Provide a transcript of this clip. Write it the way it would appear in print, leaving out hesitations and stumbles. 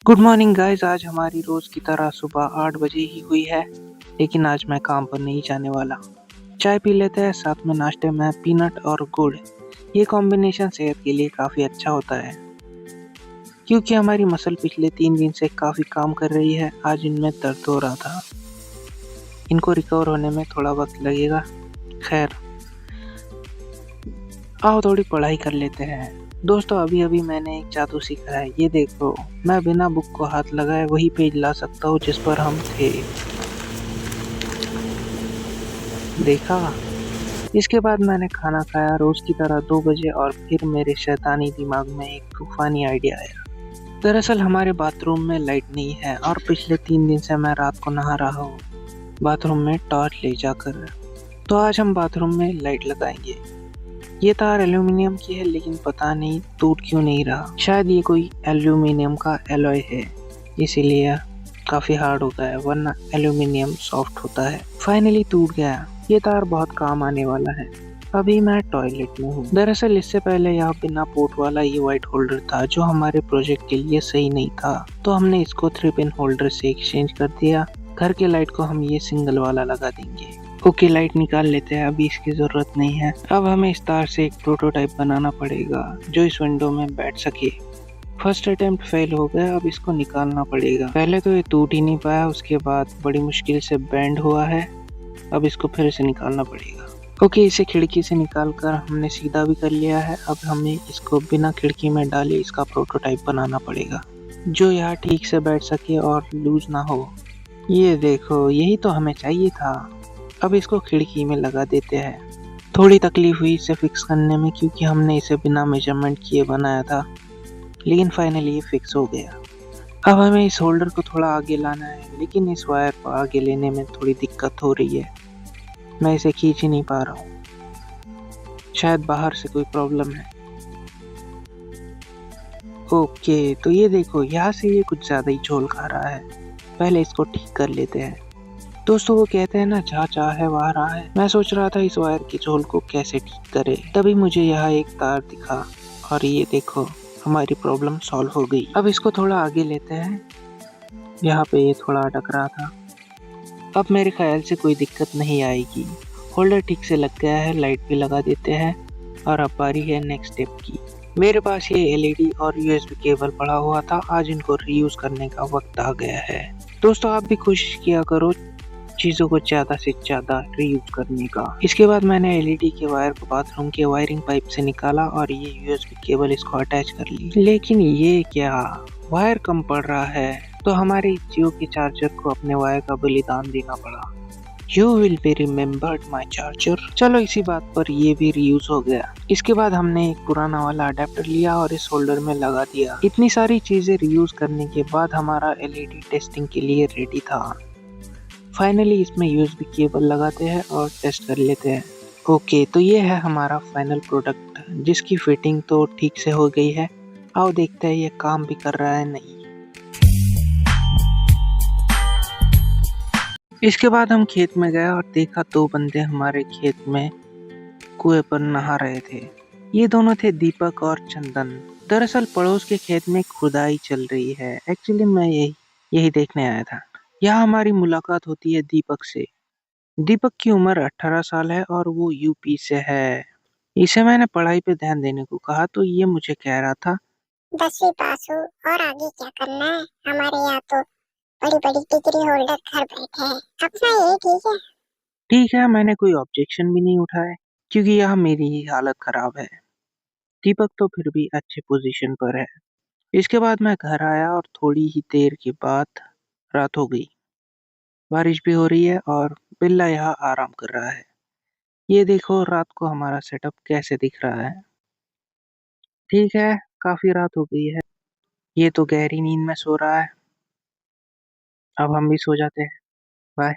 Good morning guys. आज हमारी रोज की तरह सुबह 8 बजे ही हुई है, लेकिन आज मैं काम पर नहीं जाने वाला। चाय पी लेते हैं, साथ में नाश्ते में पीनट और गुड़। ये कॉम्बिनेशन सेहत के लिए काफी अच्छा होता है, क्योंकि हमारी मसल पिछले 3 दिन से काफी काम कर रही है। आज इनमें दर्द हो रहा था, इनको रिकवर होने में थोड़ा वक्त लगेगा। खैर, आओ थोड़ी पढ़ाई कर लेते हैं। दोस्तों, अभी अभी मैंने एक जादू सीखा है। ये देखो, मैं बिना बुक को हाथ लगाए वही पेज ला सकता हूँ जिस पर हम थे। देखा। इसके बाद मैंने खाना खाया रोज की तरह 2 बजे, और फिर मेरे शैतानी दिमाग में एक तूफानी आइडिया आया। दरअसल हमारे बाथरूम में लाइट नहीं है, और पिछले 3 दिन से मैं रात को नहा रहा हूँ बाथरूम में टॉर्च ले जाकर। तो आज हम बाथरूम में लाइट लगाएंगे। ये तार एल्यूमिनियम की है, लेकिन पता नहीं टूट क्यों नहीं रहा। शायद ये कोई एल्यूमिनियम का एलॉय है, इसीलिए काफी हार्ड होता है, वरना एल्यूमिनियम सॉफ्ट होता है। फाइनली टूट गया। ये तार बहुत काम आने वाला है। अभी मैं टॉयलेट में हूँ। दरअसल इससे पहले यहाँ बिना पोर्ट वाला ये व्हाइट होल्डर था, जो हमारे प्रोजेक्ट के लिए सही नहीं था, तो हमने इसको 3 पिन होल्डर से एक्सचेंज कर दिया। घर के लाइट को हम ये सिंगल वाला लगा देंगे। ओके, लाइट निकाल लेते हैं, अभी इसकी जरूरत नहीं है। अब हमें इस तार से एक प्रोटोटाइप बनाना पड़ेगा जो इस विंडो में बैठ सके। फर्स्ट अटेम्प्ट फेल हो गया, अब इसको निकालना पड़ेगा। पहले तो ये टूट ही नहीं पाया, उसके बाद बड़ी मुश्किल से बेंड हुआ है। अब इसको फिर से निकालना पड़ेगा। ओके, इसे खिड़की से निकालकर हमने सीधा भी कर लिया है। अब हमें इसको बिना खिड़की में डाले इसका प्रोटोटाइप बनाना पड़ेगा, जो यहाँ ठीक से बैठ सके और लूज ना हो। ये देखो, यही तो हमें चाहिए था। अब इसको खिड़की में लगा देते हैं। थोड़ी तकलीफ हुई इसे फिक्स करने में, क्योंकि हमने इसे बिना मेजरमेंट किए बनाया था, लेकिन फाइनली ये फिक्स हो गया। अब हमें इस होल्डर को थोड़ा आगे लाना है, लेकिन इस वायर को आगे लेने में थोड़ी दिक्कत हो रही है। मैं इसे खींच ही नहीं पा रहा हूँ, शायद बाहर से कोई प्रॉब्लम है। ओके, तो ये देखो, यहाँ से ये कुछ ज्यादा ही झोल खा रहा है। पहले इसको ठीक कर लेते हैं। दोस्तों, वो कहते हैं ना, जहाँ चाह है वहाँ राह है। मैं सोच रहा था इस वायर के झोल को कैसे ठीक करे, तभी मुझे यहाँ एक तार दिखा, और ये देखो, हमारी प्रॉब्लम सॉल्व हो गई। अब इसको थोड़ा आगे लेते हैं, यहाँ पे ये थोड़ा अटक रहा था। अब मेरे ख्याल से कोई दिक्कत नहीं आएगी। होल्डर ठीक से लग गया है, लाइट भी लगा देते हैं, और अब बारी है नेक्स्ट स्टेप की। मेरे पास ये एलईडी और यूएसबी केबल पड़ा हुआ था, आज इनको रीयूज करने का वक्त आ गया है। दोस्तों, आप भी कोशिश किया करो चीजों को ज्यादा से ज्यादा रीयूज करने का। इसके बाद मैंने एलईडी के वायर को बाथरूम के वायरिंग पाइप से निकाला, और ये यूएसबी केबल इसको अटैच कर ली। लेकिन ये क्या, वायर कम पड़ रहा है, तो हमारे जियो के चार्जर को अपने वायर का बलिदान देना पड़ा। You will be remembered my charger। चलो, इसी बात पर ये भी रीयूज हो गया। इसके बाद हमने एक पुराना वाला अडेप्टर लिया और इस होल्डर में लगा दिया। इतनी सारी चीजें रीयूज करने के बाद हमारा एलईडी टेस्टिंग के लिए रेडी था। फाइनली इसमें यूएसबी केबल लगाते हैं और टेस्ट कर लेते हैं। ओके, तो ये है हमारा फाइनल प्रोडक्ट, जिसकी फिटिंग तो ठीक से हो गई है। आओ देखते हैं ये काम भी कर रहा है नहीं। इसके बाद हम खेत में गए और देखा 2 बंदे हमारे खेत में कुएं पर नहा रहे थे। ये दोनों थे दीपक और चंदन। दरअसल पड़ोस के खेत में खुदाई चल रही है। एक्चुअली मैं यही देखने आया था। यहाँ हमारी मुलाकात होती है दीपक से। दीपक की उम्र 18 साल है और वो यूपी से है। इसे मैंने पढ़ाई पे ध्यान देने को कहा, तो ये मुझे कह रहा था, 10वीं पास हो और आगे क्या करना है। हमारे यहाँ तो बड़ी बड़ी डिग्री होल्डर घर बैठे हैं, अपना यही ठीक है। ठीक है। मैंने कोई ऑब्जेक्शन भी नहीं उठाया, क्योंकि यहाँ मेरी ही हालत खराब है। दीपक तो फिर भी अच्छे पोजीशन पर है। इसके बाद मैं घर आया और थोड़ी ही देर के बाद रात हो गई। बारिश भी हो रही है और बिल्ला यहाँ आराम कर रहा है। ये देखो, रात को हमारा सेटअप कैसे दिख रहा है। ठीक है, काफी रात हो गई है। ये तो गहरी नींद में सो रहा है। अब हम भी सो जाते हैं। बाय।